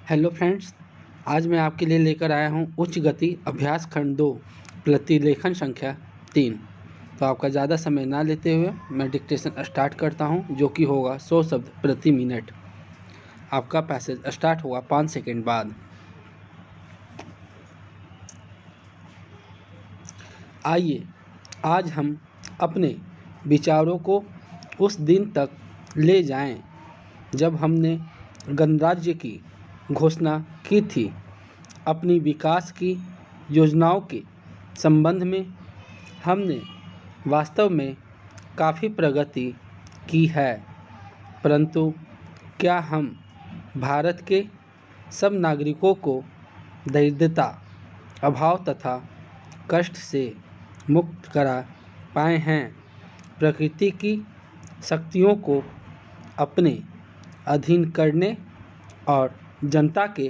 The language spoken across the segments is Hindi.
हेलो फ्रेंड्स, आज मैं आपके लिए लेकर आया हूँ उच्च गति अभ्यास खंड 2 प्रतिलेखन संख्या 3। तो आपका ज़्यादा समय ना लेते हुए मैं डिक्टेशन स्टार्ट करता हूँ, जो कि होगा 100 शब्द प्रति मिनट। आपका पैसेज स्टार्ट होगा 5 सेकंड बाद। आइए आज हम अपने विचारों को उस दिन तक ले जाएं जब हमने गणराज्य की घोषणा की थी। अपनी विकास की योजनाओं के संबंध में हमने वास्तव में काफ़ी प्रगति की है, परंतु क्या हम भारत के सब नागरिकों को दरिद्रता, अभाव तथा कष्ट से मुक्त करा पाए हैं? प्रकृति की शक्तियों को अपने अधीन करने और जनता के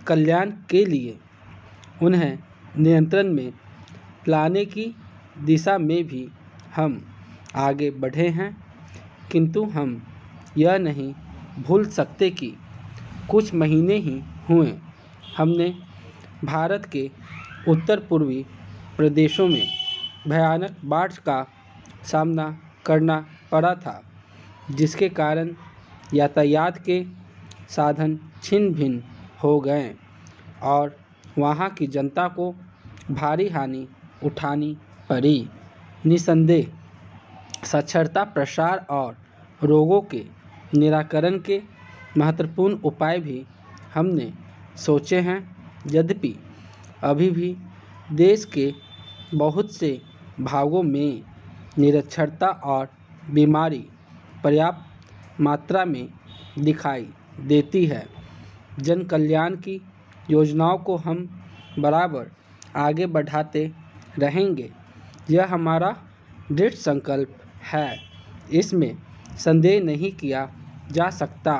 कल्याण के लिए उन्हें नियंत्रण में लाने की दिशा में भी हम आगे बढ़े हैं, किंतु हम यह नहीं भूल सकते कि कुछ महीने ही हुए हमने भारत के उत्तर पूर्वी प्रदेशों में भयानक बाढ़ का सामना करना पड़ा था, जिसके कारण यातायात के साधन छिन्न भिन्न हो गए और वहाँ की जनता को भारी हानि उठानी पड़ी। निसंदेह साक्षरता प्रसार और रोगों के निराकरण के महत्वपूर्ण उपाय भी हमने सोचे हैं। यद्यपि अभी भी देश के बहुत से भागों में निरक्षरता और बीमारी पर्याप्त मात्रा में दिखाई देती है, जन कल्याण की योजनाओं को हम बराबर आगे बढ़ाते रहेंगे। यह हमारा दृढ़ संकल्प है, इसमें संदेह नहीं किया जा सकता।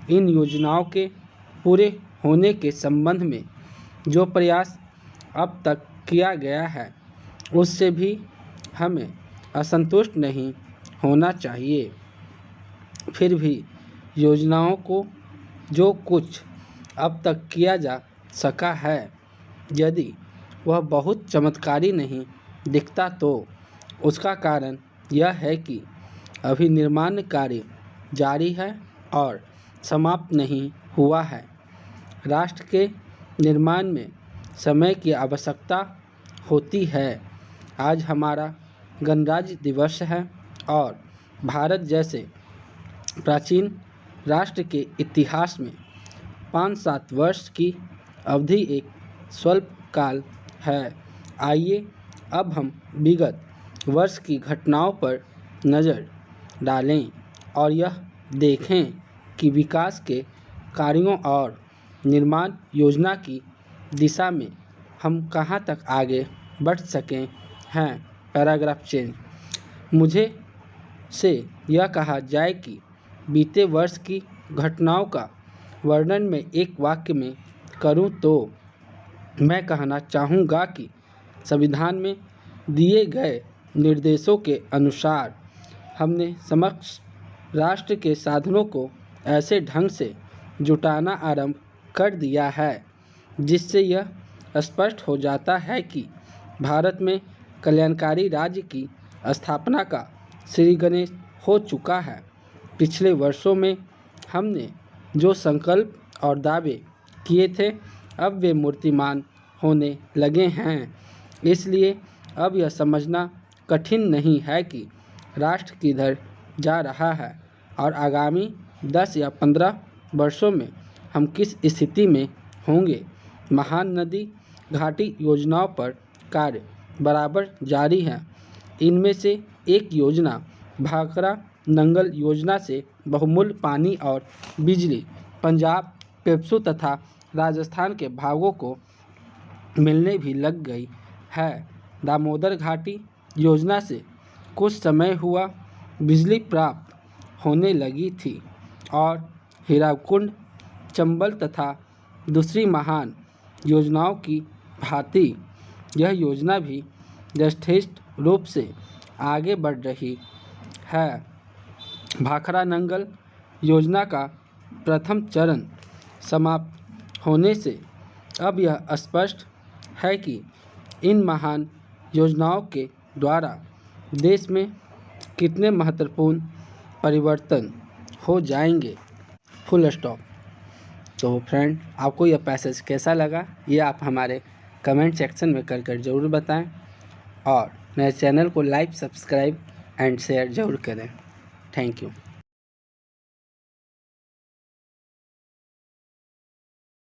इन योजनाओं के पूरे होने के संबंध में जो प्रयास अब तक किया गया है, उससे भी हमें असंतुष्ट नहीं होना चाहिए। फिर भी योजनाओं को जो कुछ अब तक किया जा सका है, यदि वह बहुत चमत्कारी नहीं दिखता, तो उसका कारण यह है कि अभी निर्माण कार्य जारी है और समाप्त नहीं हुआ है। राष्ट्र के निर्माण में समय की आवश्यकता होती है। आज हमारा गणराज्य दिवस है और भारत जैसे प्राचीन राष्ट्र के इतिहास में 5-7 वर्ष की अवधि एक स्वल्प काल है। आइए अब हम विगत वर्ष की घटनाओं पर नज़र डालें और यह देखें कि विकास के कार्यों और निर्माण योजना की दिशा में हम कहां तक आगे बढ़ सके हैं। Paragraph change. मुझे से यह कहा जाए कि बीते वर्ष की घटनाओं का वर्णन मैं एक वाक्य में करूं तो मैं कहना चाहूँगा कि संविधान में दिए गए निर्देशों के अनुसार हमने समस्त राष्ट्र के साधनों को ऐसे ढंग से जुटाना आरंभ कर दिया है जिससे यह स्पष्ट हो जाता है कि भारत में कल्याणकारी राज्य की स्थापना का श्री गणेश हो चुका है। पिछले वर्षों में हमने जो संकल्प और दावे किए थे, अब वे मूर्तिमान होने लगे हैं। इसलिए अब यह समझना कठिन नहीं है कि राष्ट्र किधर जा रहा है और आगामी 10 या 15 वर्षों में हम किस स्थिति में होंगे। महान नदी घाटी योजनाओं पर कार्य बराबर जारी है। इनमें से एक योजना भाखड़ा नंगल योजना से बहुमूल्य पानी और बिजली पंजाब, पेप्सू तथा राजस्थान के भागों को मिलने भी लग गई है। दामोदर घाटी योजना से कुछ समय हुआ बिजली प्राप्त होने लगी थी और हीराकुंड, चंबल तथा दूसरी महान योजनाओं की भांति यह योजना भी यथेष्ट रूप से आगे बढ़ रही है। भाखड़ा नंगल योजना का प्रथम चरण समाप्त होने से अब यह स्पष्ट है कि इन महान योजनाओं के द्वारा देश में कितने महत्वपूर्ण परिवर्तन हो जाएंगे। Full stop. तो फ्रेंड, आपको यह पैसेज कैसा लगा ये आप हमारे कमेंट सेक्शन में कर ज़रूर बताएं और मेरे चैनल को लाइक, सब्सक्राइब एंड शेयर ज़रूर करें। Thank you.